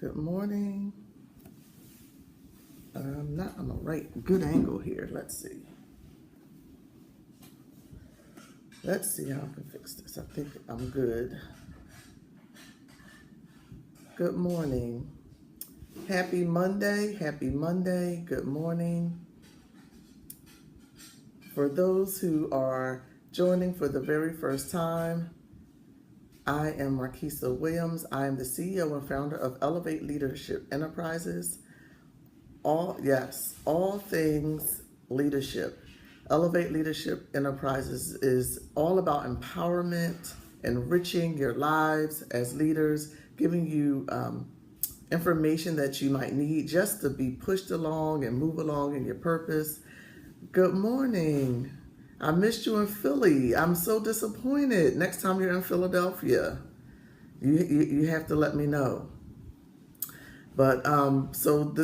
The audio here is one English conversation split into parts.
Good morning. I'm not on the right good angle here. Let's see. Let's see how I can fix this. I think I'm good. Good morning. Happy Monday. Happy Monday. Good morning. For those who are joining for the very first time, I am Marquissa Williams. I am the CEO and founder of Elevate Leadership Enterprises. All things leadership. Elevate Leadership Enterprises is all about empowerment, enriching your lives as leaders, giving you information that you might need just to be pushed along and move along in your purpose. Good morning. I missed you in Philly. I'm so disappointed. Next time you're in Philadelphia, you have to let me know. But so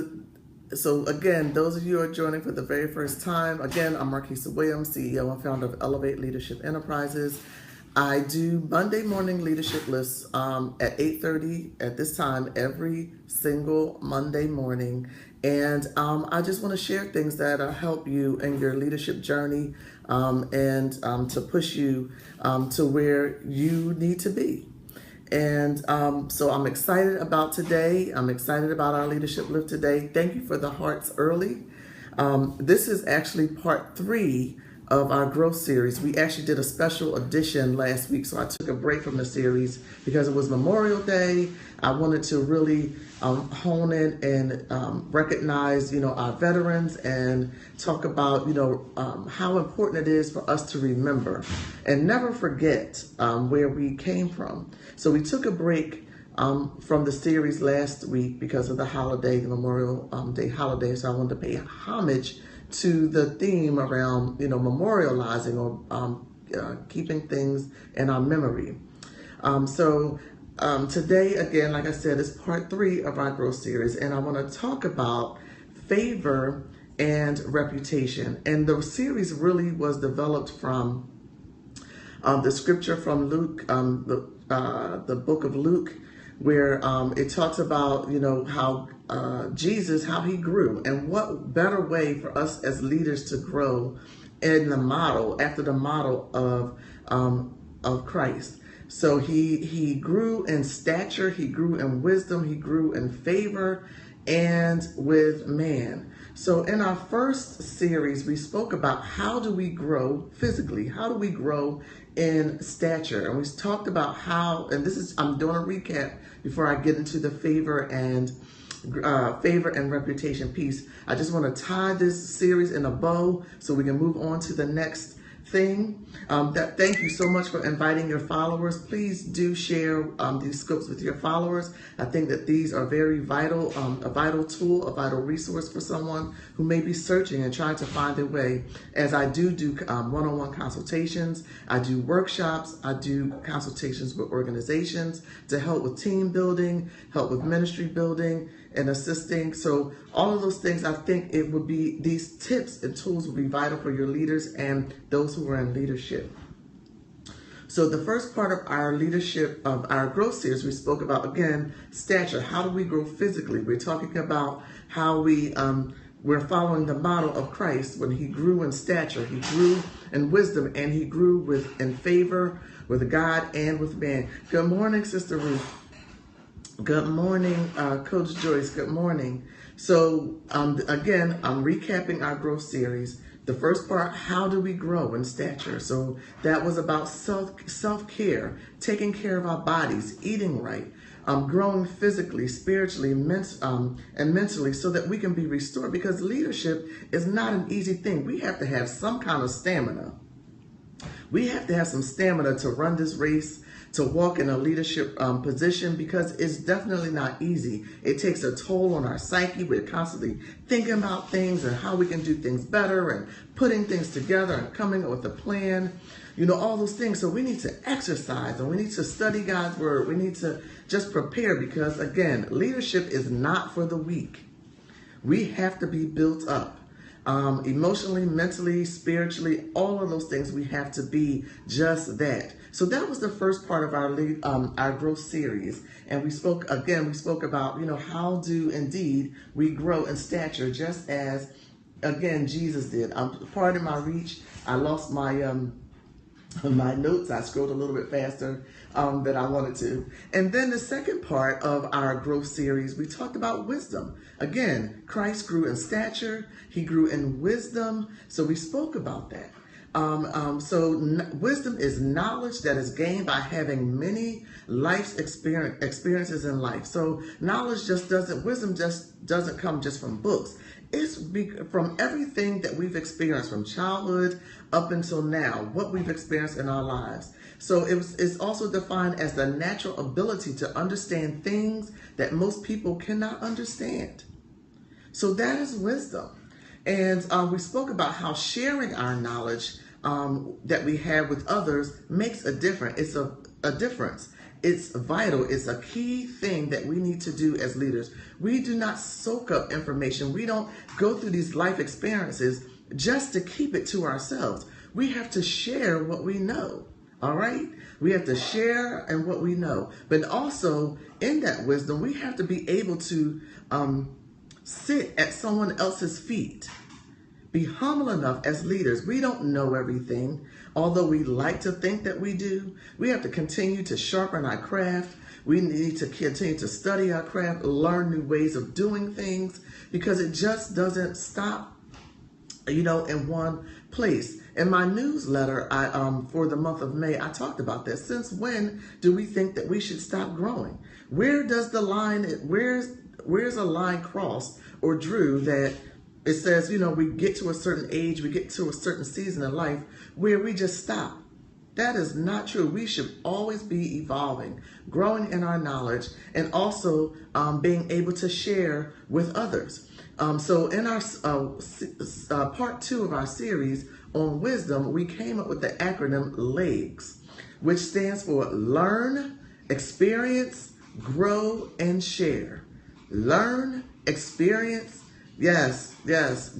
again, those of you who are joining for the very first time, again, I'm Marquissa Williams, CEO and founder of Elevate Leadership Enterprises. I do Monday morning leadership lists at 8:30 at this time every single Monday morning. And I just want to share things that help you in your leadership journey and to push you to where you need to be. And so I'm excited about today. I'm excited about our leadership lift today. Thank you for the hearts early. This is actually part 3 of our growth series. We actually did a special edition last week, so I took a break from the series because it was Memorial Day. I wanted to really hone in and recognize, our veterans and talk about, how important it is for us to remember and never forget where we came from. So we took a break from the series last week because of the holiday, the Memorial Day holiday. So I wanted to pay homage to the theme around, memorializing or keeping things in our memory. Today, again, like I said, is part 3 of our growth series, and I want to talk about favor and reputation. And the series really was developed from the scripture from Luke, the book of Luke, where it talks about, how Jesus, how he grew, and what better way for us as leaders to grow after the model of Christ. So he grew in stature, he grew in wisdom, he grew in favor and with man. So in our first series, we spoke about how do we grow physically? How do we grow in stature? And we talked about how, and I'm doing a recap before I get into the favor and reputation piece. I just want to tie this series in a bow so we can move on to the next thing. Thank you so much for inviting your followers. Please do share these scopes with your followers. I think that these are very vital, a vital tool, a vital resource for someone who may be searching and trying to find their way. As I do one-on-one consultations, I do workshops, I do consultations with organizations to help with team building, help with ministry building, and assisting. So all of those things, I think it would be, these tips and tools would be vital for your leaders and those who are in leadership. So the first part of our leadership, of our growth series, we spoke about, again, stature. How do we grow physically? We're talking about how we're following the model of Christ when he grew in stature, he grew in wisdom, and he grew in favor with God and with man. Good morning, Sister Ruth. Good morning, Coach Joyce. Good morning. So again, I'm recapping our growth series. The first part, how do we grow in stature? So that was about self-care, taking care of our bodies, eating right, growing physically, spiritually, and mentally so that we can be restored, because leadership is not an easy thing. We have to have some kind of stamina. We have to have some stamina to run this race, to walk in a leadership position, because it's definitely not easy. It takes a toll on our psyche. We're constantly thinking about things and how we can do things better and putting things together and coming up with a plan, all those things. So we need to exercise and we need to study God's word. We need to just prepare, because again, leadership is not for the weak. We have to be built up. emotionally, mentally, spiritually, all of those things. We have to be just that. So that was the first part of our growth series, and we spoke about how do indeed we grow in stature, just as again Jesus did. Pardon my reach. I lost my my notes. I scrolled a little bit faster than I wanted to. And then the second part of our growth series, we talked about wisdom. Again, Christ grew in stature. He grew in wisdom. So we spoke about that. Wisdom is knowledge that is gained by having many life's experiences in life. So wisdom just doesn't come just from books. It's from everything that we've experienced from childhood up until now, what we've experienced in our lives. So it's also defined as the natural ability to understand things that most people cannot understand. So that is wisdom. And we spoke about how sharing our knowledge that we have with others makes a difference. It's a difference. It's vital. It's a key thing that we need to do as leaders. We do not soak up information. We don't go through these life experiences just to keep it to ourselves. We have to share what we know. All right? We have to share and what we know. But also in that wisdom, we have to be able to sit at someone else's feet. Be humble enough as leaders. We don't know everything, although we like to think that we do. We have to continue to sharpen our craft. We need to continue to study our craft, learn new ways of doing things, because it just doesn't stop, in one place. In my newsletter, for the month of May, I talked about this. Since when do we think that we should stop growing? Where does the line, where's a line crossed or drew that it says, we get to a certain age, we get to a certain season in life where we just stop? That is not true. We should always be evolving, growing in our knowledge, and also being able to share with others. So in our part 2 of our series on wisdom, we came up with the acronym LEGS, which stands for Learn, Experience, Grow, and Share. Learn, experience, yes,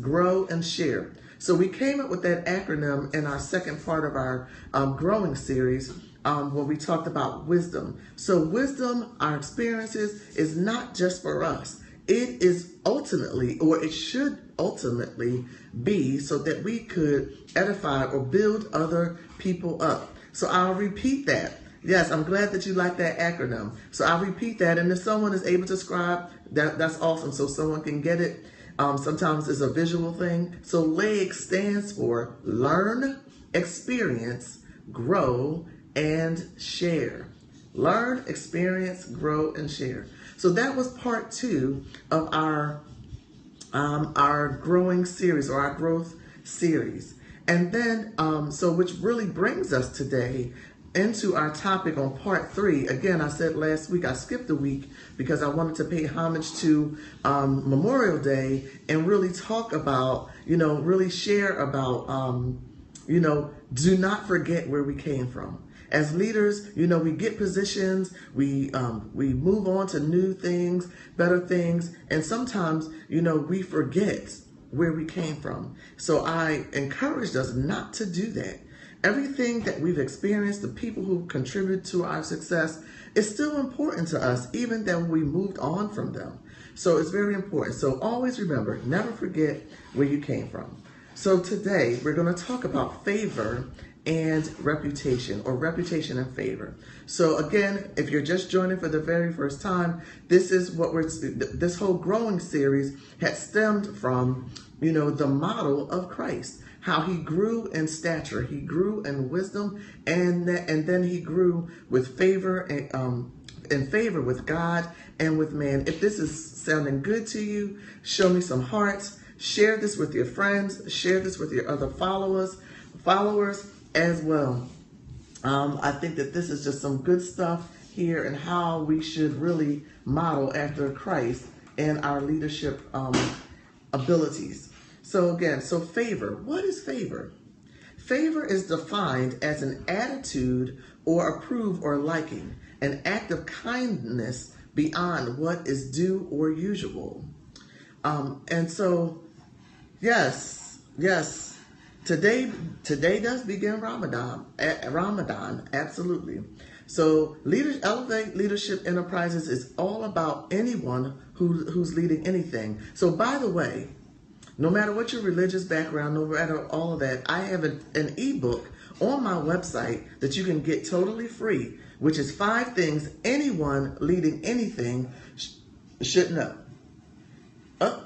grow and share. So we came up with that acronym in our second part of our growing series when we talked about wisdom. So wisdom, our experiences, is not just for us. It is ultimately, or it should ultimately be, so that we could edify or build other people up. So I'll repeat that. Yes, I'm glad that you like that acronym. So I'll repeat that, and if someone is able to scribe, that's awesome, so someone can get it. Sometimes it's a visual thing. So LEGS stands for Learn, Experience, Grow, and Share. Learn, experience, grow, and share. So that was part 2 of our growing series, or our growth series. And then, which really brings us today into our topic on part 3. Again, I said last week I skipped a week because I wanted to pay homage to Memorial Day and really talk about, really share about, do not forget where we came from. As leaders, we get positions, we move on to new things, better things, and sometimes, we forget where we came from. So I encouraged us not to do that. Everything that we've experienced, the people who contributed to our success, is still important to us, even though we moved on from them. So it's very important. So always remember, never forget where you came from. So today we're going to talk about favor and reputation, or reputation and favor. So again, if you're just joining for the very first time, this is what this whole growing series has stemmed from, the model of Christ. How he grew in stature, he grew in wisdom, and then he grew with favor and in favor with God and with man. If this is sounding good to you, show me some hearts. Share this with your friends. Share this with your other followers as well. I think that this is just some good stuff here, and how we should really model after Christ and our leadership abilities. So again, favor. What is favor? Favor is defined as an attitude or approve or liking, an act of kindness beyond what is due or usual. And so, yes, Yes, today does begin Ramadan. Ramadan, absolutely. So, Elevate Leadership Enterprises is all about anyone who's leading anything. So, by the way, no matter what your religious background, no matter all of that, I have an ebook on my website that you can get totally free, which is 5 things anyone leading anything should know. Oh,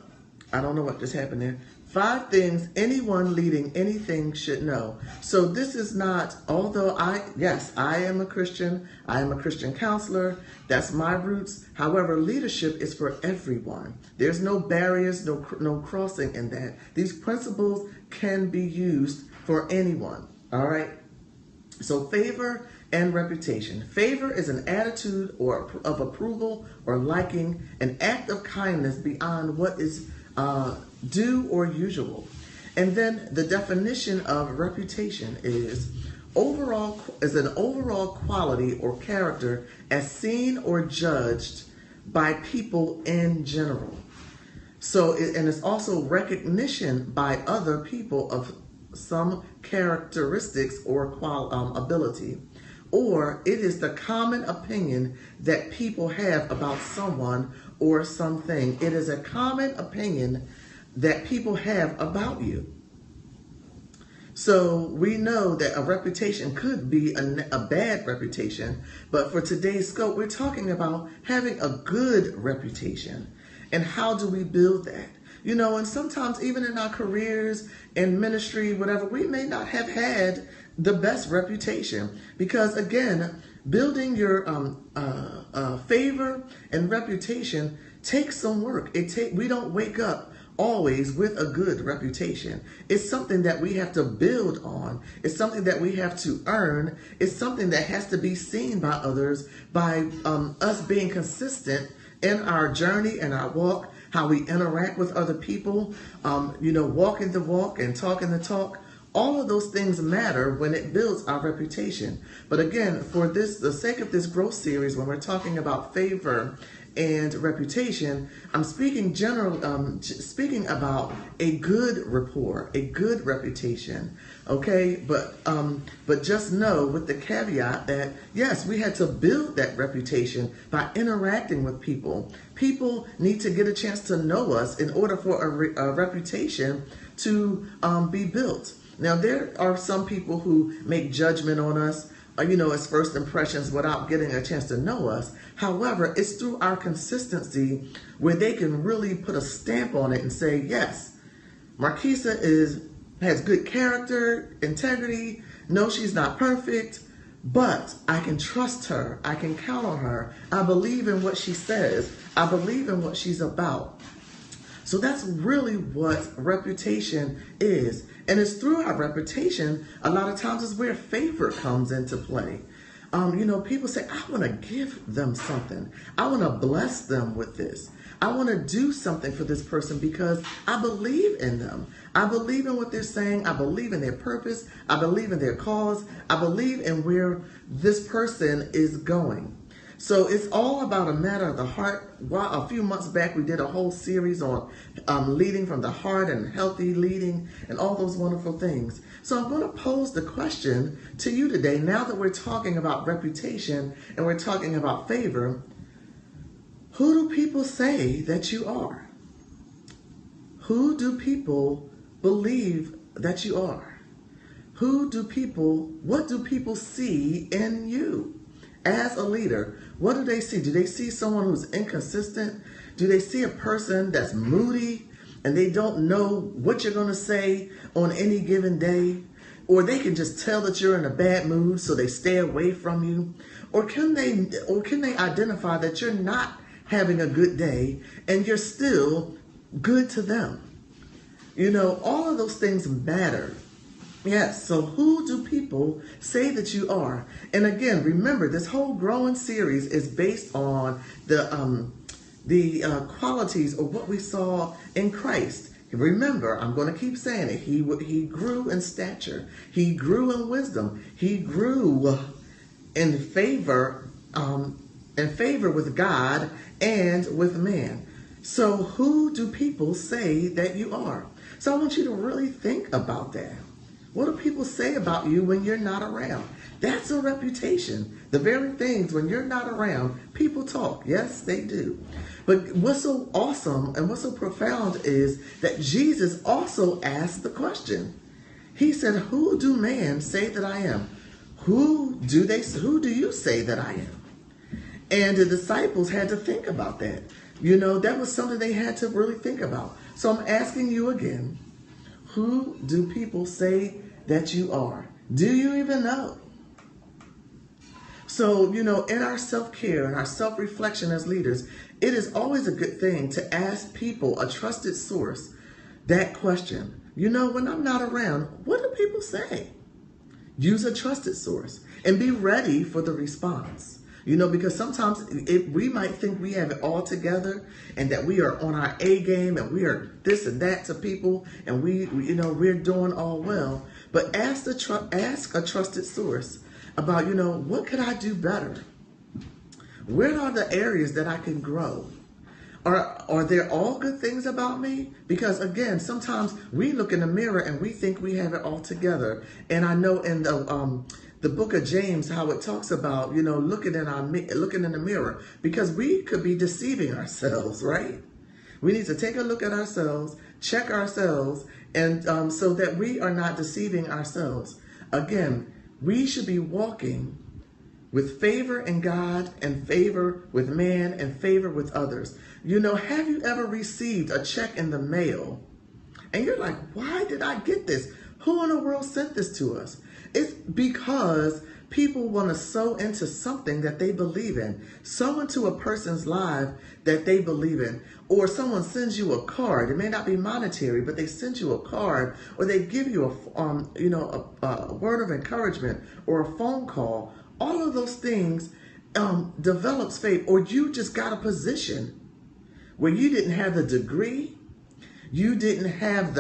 I don't know what just happened there. 5 things anyone leading anything should know. So this is not, although I am a Christian. I am a Christian counselor. That's my roots. However, leadership is for everyone. There's no barriers, no crossing in that. These principles can be used for anyone. All right. So favor and reputation. Favor is an attitude of approval or liking, an act of kindness beyond what is due or usual. And then the definition of reputation is an overall quality or character as seen or judged by people in general. So, and it's also recognition by other people of some characteristics or ability. Or it is the common opinion that people have about someone or something. It is a common opinion that people have about you. So we know that a reputation could be a bad reputation, but for today's scope, we're talking about having a good reputation. And how do we build that? You know, and sometimes even in our careers, in ministry, whatever, we may not have had the best reputation because, again, building your favor and reputation takes some work. We don't wake up always with a good reputation. It's something that we have to build on. It's something that we have to earn. It's something that has to be seen by others by us being consistent in our journey and our walk, how we interact with other people, walking the walk and talking the talk. All of those things matter when it builds our reputation. But again, for the sake of this growth series, when we're talking about favor and reputation, I'm speaking about a good rapport, a good reputation. Okay, but just know with the caveat that yes, we had to build that reputation by interacting with people. People need to get a chance to know us in order for a reputation to be built. Now, there are some people who make judgment on us, as first impressions without getting a chance to know us. However, it's through our consistency where they can really put a stamp on it and say, yes, Marquissa has good character, integrity. No, she's not perfect, but I can trust her. I can count on her. I believe in what she says. I believe in what she's about. So that's really what reputation is. And it's through our reputation, a lot of times is where favor comes into play. People say, I want to give them something. I want to bless them with this. I want to do something for this person because I believe in them. I believe in what they're saying. I believe in their purpose. I believe in their cause. I believe in where this person is going. So it's all about a matter of the heart. A few months back, we did a whole series on leading from the heart and healthy leading and all those wonderful things. So I'm going to pose the question to you today, now that we're talking about reputation and we're talking about favor. Who do people say that you are? Who do people believe that you are? What do people see in you? As a leader, what do they see? Do they see someone who's inconsistent? Do they see a person that's moody and they don't know what you're going to say on any given day? Or they can just tell that you're in a bad mood, so they stay away from you? Or can they identify that you're not having a good day and you're still good to them? All of those things matter. Yes, so who do people say that you are? And again, remember, this whole growing series is based on the qualities of what we saw in Christ. Remember, I'm going to keep saying it. He grew in stature. He grew in wisdom. He grew in favor with God and with man. So who do people say that you are? So I want you to really think about that. What do people say about you when you're not around? That's a reputation. The very things when you're not around, people talk. Yes, they do. But what's so awesome and what's so profound is that Jesus also asked the question. He said, "Who do man say that I am? Who do you say that I am?" And the disciples had to think about that. That was something they had to really think about. So I'm asking you again, who do people say that you are? Do you even know? So, in our self-care and our self-reflection as leaders, it is always a good thing to ask people, a trusted source, that question. When I'm not around, what do people say? Use a trusted source and be ready for the response. Because sometimes we might think we have it all together and that we are on our A game and we are this and that to people and we're doing all well. But ask a trusted source about, what could I do better? Where are the areas that I can grow? Are there all good things about me? Because again, sometimes we look in the mirror and we think we have it all together. And I know in the book of James, how it talks about, looking in the mirror, because we could be deceiving ourselves, right? We need to take a look at ourselves, check ourselves, and so that we are not deceiving ourselves. Again, we should be walking with favor in God and favor with man and favor with others. Have you ever received a check in the mail and you're like, why did I get this? Who in the world sent this to us? It's because people want to sow into something that they believe in, sow into a person's life that they believe in, or someone sends you a card. It may not be monetary, but they send you a card, or they give you a word of encouragement or a phone call. All of those things develops faith, or you just got a position where you didn't have the degree, you didn't have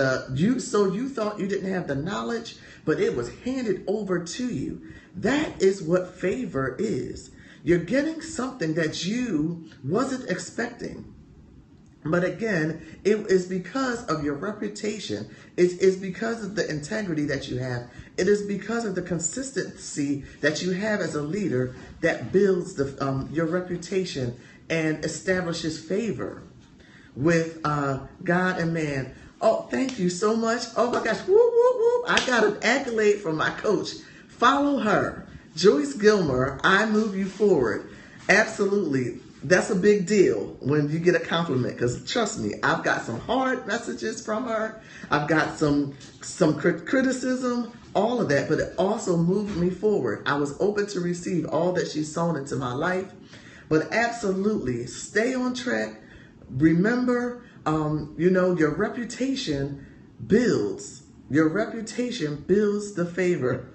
so you thought you didn't have the knowledge, but it was handed over to you. That is what favor is. You're getting something that you wasn't expecting. But again, it is because of your reputation. It is because of the integrity that you have. It is because of the consistency that you have as a leader that builds your reputation and establishes favor with God and man. Oh, thank you so much. Oh my gosh. Whoop, whoop, whoop. I got an accolade from my coach. Follow her. Joyce Gilmer, I move you forward. Absolutely. That's a big deal when you get a compliment, because trust me, I've got some hard messages from her. I've got some criticism, all of that, but it also moved me forward. I was open to receive all that she's sown into my life. But absolutely, stay on track. Remember, your reputation builds. Your reputation builds the favor.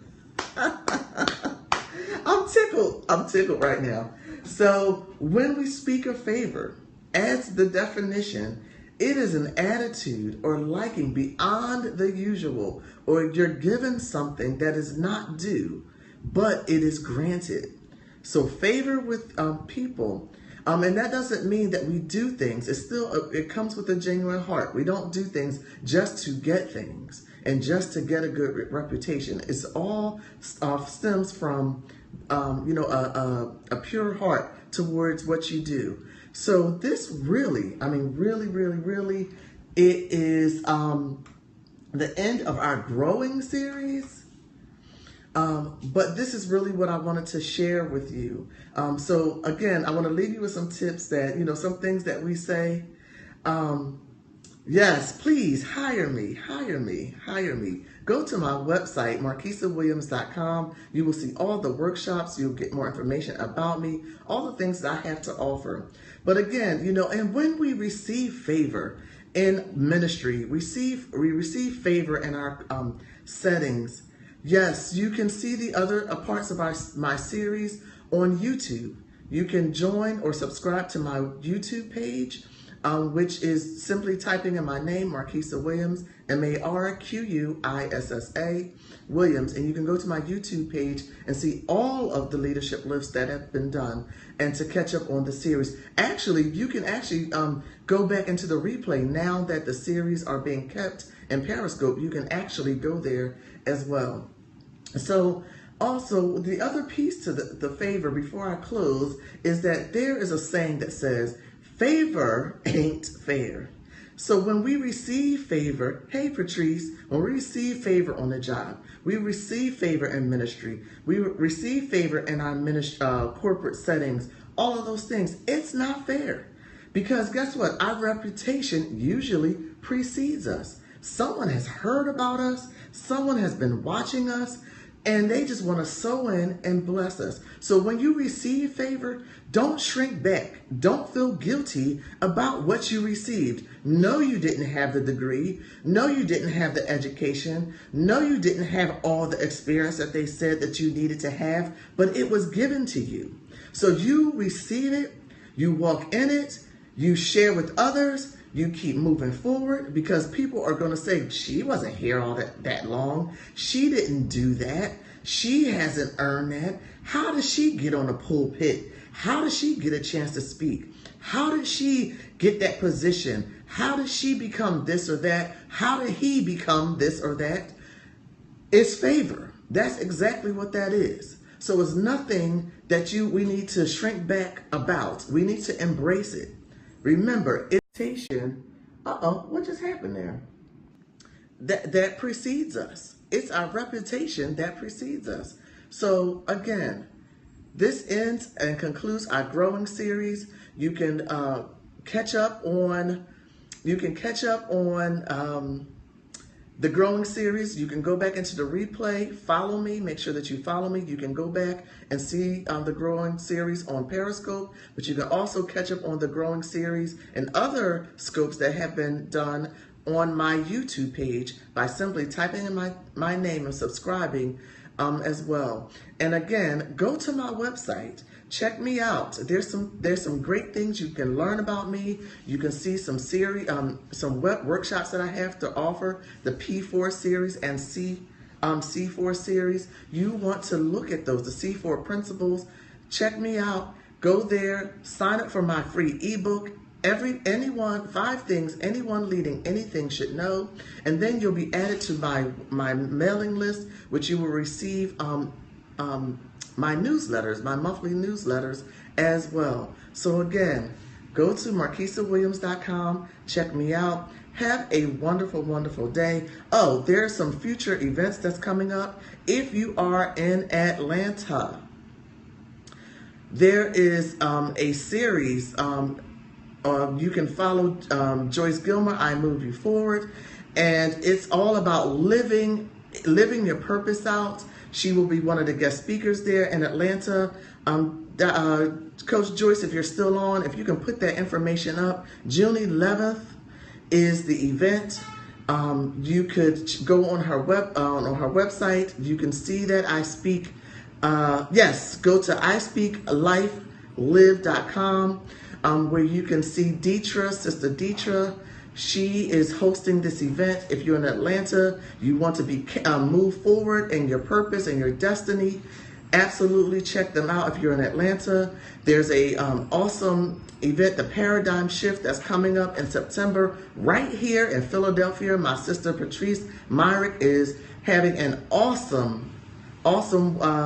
I'm tickled right now. So when we speak of favor, as the definition, it is an attitude or liking beyond the usual, or you're given something that is not due, but it is granted. So favor with people, and that doesn't mean that we do things. It comes with a genuine heart. We don't do things just to get things and just to get a good reputation. It's all stems from a pure heart towards what you do. So this really, really, it is the end of our growing series. But this is really what I wanted to share with you. So again, I want to leave you with some tips that, some things that we say. Yes, please hire me. Go to my website, MarquissaWilliams.com. You will see all the workshops. You'll get more information about me, all the things that I have to offer. But again, and when we receive favor in ministry, we receive favor in our settings. Yes, you can see the other parts of my series on YouTube. You can join or subscribe to my YouTube page. which is simply typing in my name, Marquissa Williams, Marquissa Williams, and you can go to my YouTube page and see all of the leadership lifts that have been done and to catch up on the series. Actually, you can go back into the replay now that the series are being kept in Periscope. You can actually go there as well. So also, the other piece to the favor before I close is that there is a saying that says, favor ain't fair. So when we receive favor, hey Patrice, when we receive favor on the job, we receive favor in ministry, we receive favor in our corporate settings, all of those things, it's not fair. Because guess what? Our reputation usually precedes us. Someone has heard about us, someone has been watching us, and they just want to sow in and bless us. So when you receive favor, don't shrink back. Don't feel guilty about what you received. No, you didn't have the degree. No, you didn't have the education. No, you didn't have all the experience that they said that you needed to have, but it was given to you. So you receive it, you walk in it, you share with others, you keep moving forward, because people are going to say, she wasn't here all that long. She didn't do that. She hasn't earned that. How does she get on a pulpit? How does she get a chance to speak? How did she get that position? How did she become this or that? How did he become this or that? It's favor. That's exactly what that is. So it's nothing that we need to shrink back about. We need to embrace it. Remember, what just happened there? That precedes us. It's our reputation that precedes us. So again, this ends and concludes our growing series. You can catch up on the growing series. You can go back into the replay, follow me, make sure that you follow me. You can go back and see the growing series on Periscope, but you can also catch up on the growing series and other scopes that have been done on my YouTube page by simply typing in my name and subscribing as well. And again, go to my website. Check me out. There's some great things you can learn about me. You can see some web workshops that I have to offer, the P4 series and C4 series. You want to look at those, the C4 principles. Check me out. Go there. Sign up for my free ebook. 5 things anyone leading anything should know, and then you'll be added to my mailing list, which you will receive my newsletters, my monthly newsletters as well. So again, go to MarquissaWilliams.com, check me out. Have a wonderful, wonderful day. Oh, there's some future events that's coming up. If you are in Atlanta, there is a series. You can follow Joyce Gilmer, I Move You Forward, and it's all about living your purpose out. She will be one of the guest speakers there in Atlanta. Coach Joyce, if you're still on, if you can put that information up, June 11th is the event. You could go on her website. You can see that I speak. Yes, go to ispeaklifelive.com. Where you can see Deetra, Sister Deetra. She is hosting this event. If you're in Atlanta, you want to move forward in your purpose and your destiny, absolutely check them out. If you're in Atlanta, there's a awesome event, the Paradigm Shift, that's coming up in September right here in Philadelphia. My sister Patrice Myrick is having an awesome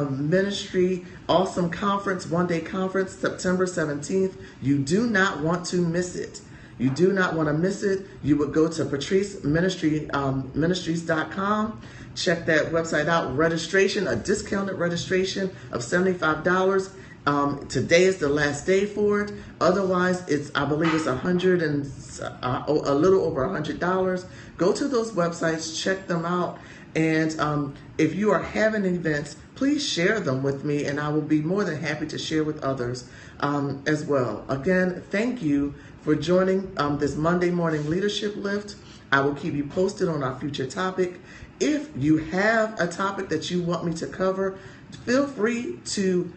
ministry, awesome conference, one-day conference, September 17th. You do not want to miss it. You do not want to miss it. You would go to patriceministries.com. Check that website out. Registration, a discounted registration of $75. Today is the last day for it. Otherwise, I believe it's a little over $100. Go to those websites, check them out. And if you are having events, please share them with me, and I will be more than happy to share with others as well. Again, thank you for joining this Monday morning leadership lift. I will keep you posted on our future topic. If you have a topic that you want me to cover, feel free to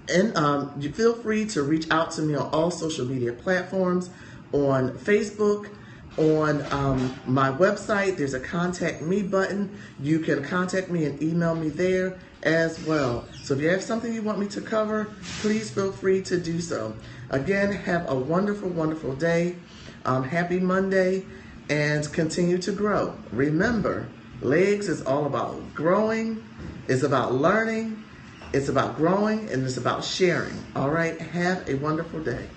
And you feel free to reach out to me on all social media platforms, on Facebook, on my website. There's a contact me button. You can contact me and email me there as well. So if you have something you want me to cover, please feel free to do so. Again, have a wonderful, wonderful day. Happy Monday, and continue to grow. Remember, legs is all about growing. It's about learning. It's about growing, and it's about sharing. All right, have a wonderful day.